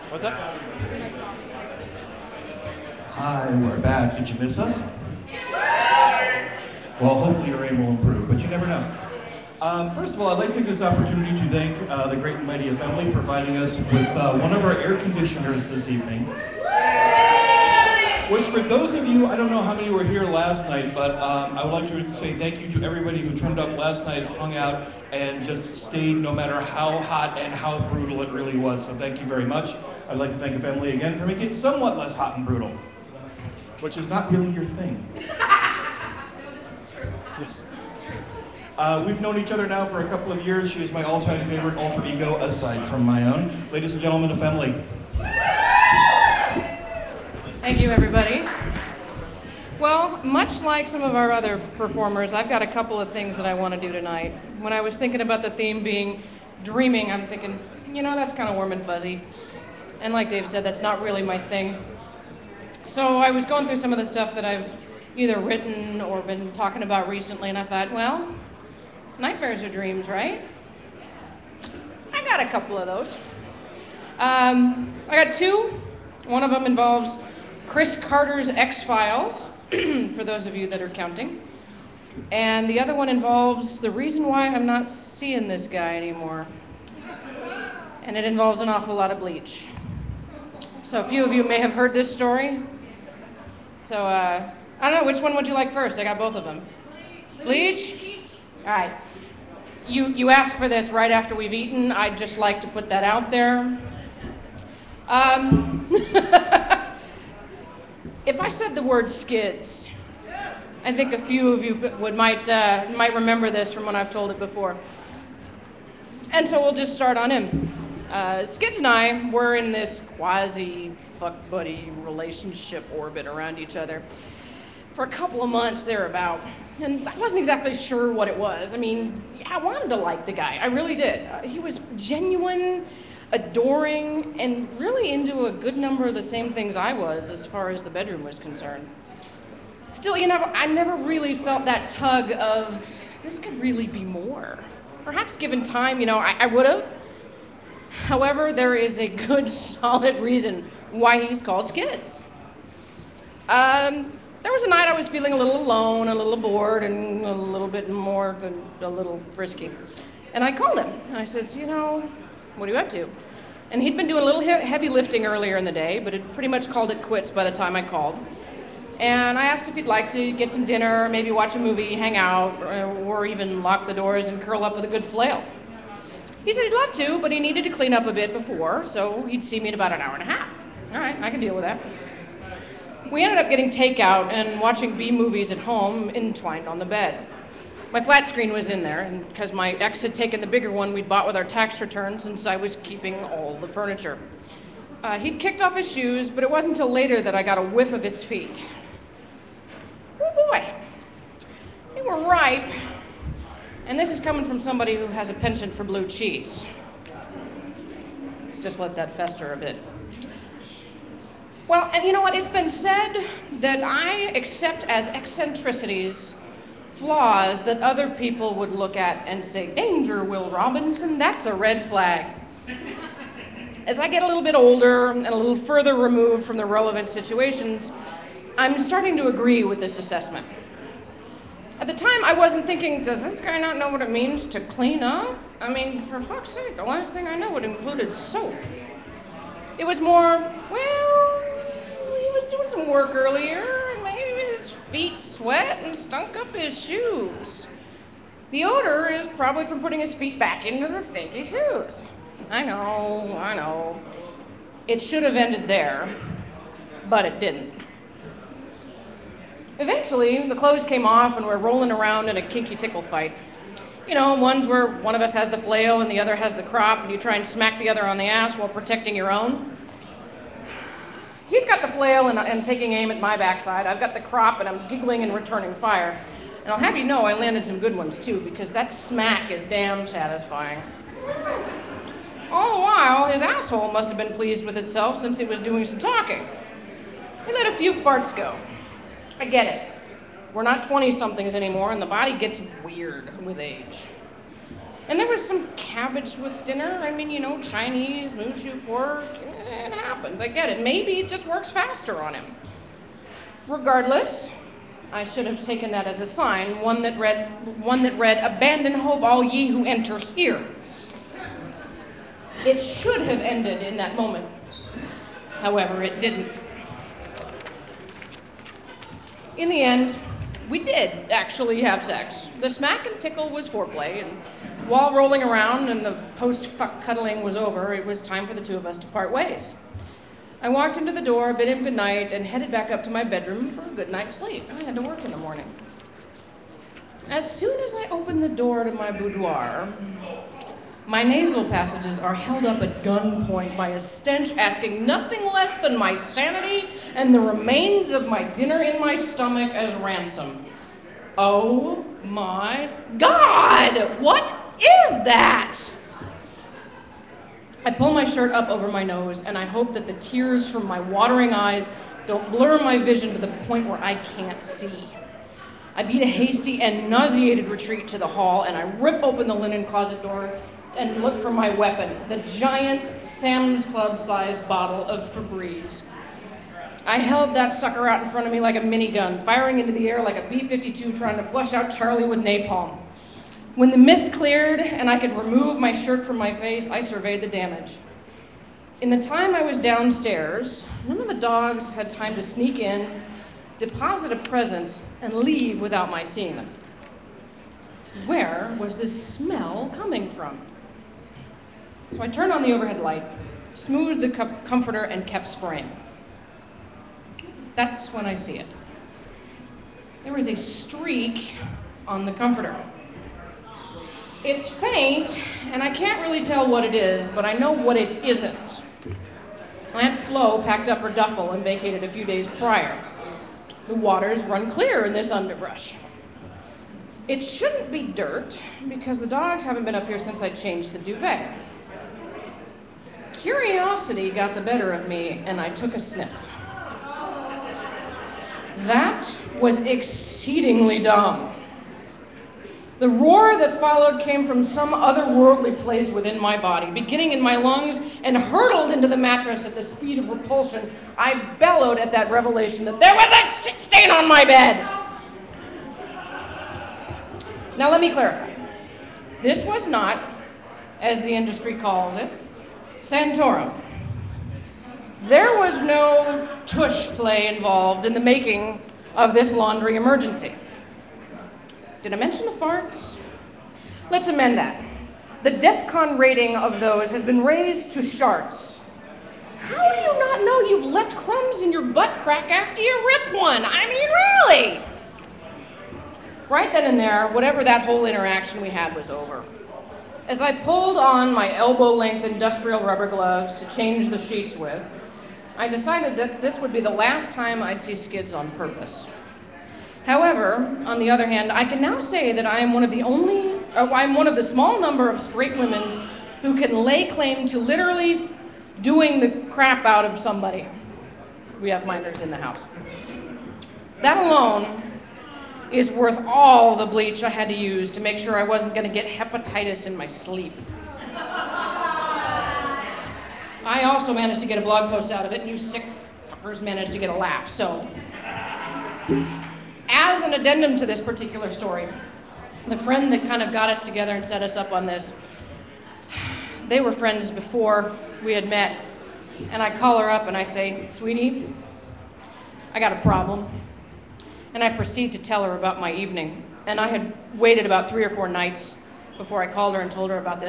What's that? Hi, we're back. Did you miss us? Well, hopefully your aim will improve, but you never know. First of all, I'd like to take this opportunity to thank the Great and Mighty Assembly for providing us with one of our air conditioners this evening. Which, for those of you, I don't know how many were here last night, but I would like to say thank you to everybody who turned up last night, hung out, and just stayed no matter how hot and how brutal it really was. So thank you very much. I'd like to thank the family again for making it somewhat less hot and brutal, which is not really your thing. Yes. We've known each other now for a couple of years. She is my all-time favorite alter ego, aside from my own. Ladies and gentlemen, the family. Thank you, everybody. Well, much like some of our other performers, I've got a couple of things that I want to do tonight. When I was thinking about the theme being dreaming, I'm thinking, you know, that's kind of warm and fuzzy. And like Dave said, that's not really my thing. So I was going through some of the stuff that I've either written or been talking about recently, and I thought, well, nightmares are dreams, right? I got a couple of those. I got two. One of them involves Chris Carter's X-Files, for those of you that are counting. And the other one involves the reason why I'm not seeing this guy anymore. And it involves an awful lot of bleach. So a few of you may have heard this story. So, I don't know, which one would you like first? I got both of them. Bleach? All right. You asked for this right after we've eaten. I'd just like to put that out there. If I said the word skids, I think a few of you might remember this from when I've told it before. And so we'll just start on him. Skids and I were in this quasi-fuck-buddy relationship orbit around each other for a couple of months thereabout. And I wasn't exactly sure what it was. I mean, yeah, I wanted to like the guy. I really did. He was genuine, adoring, and really into a good number of the same things I was as far as the bedroom was concerned. Still, you know, I never really felt that tug of, this could really be more. Perhaps given time, you know, I would have. However, there is a good, solid reason why he's called Skids. There was a night I was feeling a little alone, a little bored, and a little bit more than a little frisky. And I called him, and I says, you know, what are you up to? And he'd been doing a little heavy lifting earlier in the day, but had pretty much called it quits by the time I called. And I asked if he'd like to get some dinner, maybe watch a movie, hang out, or even lock the doors and curl up with a good flail. He said he'd love to, but he needed to clean up a bit before, so he'd see me in about an hour and a half. All right, I can deal with that. We ended up getting takeout and watching B movies at home, entwined on the bed. My flat screen was in there, and because my ex had taken the bigger one we'd bought with our tax return since I was keeping all the furniture. He'd kicked off his shoes, but it wasn't until later that I got a whiff of his feet. Oh boy, they were ripe. And this is coming from somebody who has a penchant for blue cheese. Let's just let that fester a bit. Well, and you know what? It's been said that I accept as eccentricities flaws that other people would look at and say, danger, Will Robinson, that's a red flag. As I get a little bit older and a little further removed from the relevant situations, I'm starting to agree with this assessment. At the time, I wasn't thinking, does this guy not know what it means to clean up? I mean, for fuck's sake, the last thing I know would included soap. It was more, well, he was doing some work earlier, and maybe his feet sweat and stunk up his shoes. The odor is probably from putting his feet back into the stinky shoes. I know. It should have ended there, but it didn't. Eventually, the clothes came off and we're rolling around in a kinky tickle fight. You know, ones where one of us has the flail and the other has the crop, and you try and smack the other on the ass while protecting your own. He's got the flail and taking aim at my backside. I've got the crop and I'm giggling and returning fire. And I'll have you know I landed some good ones too, because that smack is damn satisfying. All the while, his asshole must have been pleased with itself since it was doing some talking. He let a few farts go. I get it. We're not 20-somethings anymore, and the body gets weird with age. And there was some cabbage with dinner. I mean, you know, Chinese, mushu pork. It happens, I get it. Maybe it just works faster on him. Regardless, I should have taken that as a sign, one that read, "Abandon hope, all ye who enter here." It should have ended in that moment. However, it didn't. In the end, we did actually have sex. The smack and tickle was foreplay, and while rolling around and the post-fuck cuddling was over, it was time for the two of us to part ways. I walked into the door, bid him goodnight, and headed back up to my bedroom for a good night's sleep. I had to work in the morning. As soon as I opened the door to my boudoir, my nasal passages are held up at gunpoint by a stench asking nothing less than my sanity and the remains of my dinner in my stomach as ransom. Oh my God! What is that? I pull my shirt up over my nose and I hope that the tears from my watering eyes don't blur my vision to the point where I can't see. I beat a hasty and nauseated retreat to the hall and I rip open the linen closet door and look for my weapon, the giant Sam's Club-sized bottle of Febreze. I held that sucker out in front of me like a minigun, firing into the air like a B-52 trying to flush out Charlie with napalm. When the mist cleared and I could remove my shirt from my face, I surveyed the damage. In the time I was downstairs, none of the dogs had time to sneak in, deposit a present, and leave without my seeing them. Where was this smell coming from? So I turned on the overhead light, smoothed the comforter, and kept spraying. That's when I see it. There was a streak on the comforter. It's faint, and I can't really tell what it is, but I know what it isn't. Aunt Flo packed up her duffel and vacated a few days prior. The waters run clear in this underbrush. It shouldn't be dirt, because the dogs haven't been up here since I changed the duvet. Curiosity got the better of me, and I took a sniff. That was exceedingly dumb. The roar that followed came from some otherworldly place within my body, beginning in my lungs and hurtled into the mattress at the speed of repulsion. I bellowed at that revelation that there was a shit stain on my bed. Now let me clarify. This was not, as the industry calls it, Santorum. There was no tush play involved in the making of this laundry emergency. Did I mention the farts? Let's amend that. The DEFCON rating of those has been raised to sharts. How do you not know you've left crumbs in your butt crack after you rip one? I mean, really? Right then and there, whatever that whole interaction we had was over. As I pulled on my elbow-length industrial rubber gloves to change the sheets with, I decided that this would be the last time I'd see Skids on purpose. However, on the other hand, I can now say that I'm one of the small number of straight women who can lay claim to literally doing the crap out of somebody. We have minors in the house. That alone is worth all the bleach I had to use to make sure I wasn't going to get hepatitis in my sleep. I also managed to get a blog post out of it, and you sick fuckers managed to get a laugh, so. As an addendum to this particular story, the friend that kind of got us together and set us up on this, they were friends before we had met, and I call her up and I say, "Sweetie, I got a problem." And I proceed to tell her about my evening. And I had waited about 3 or 4 nights before I called her and told her about this.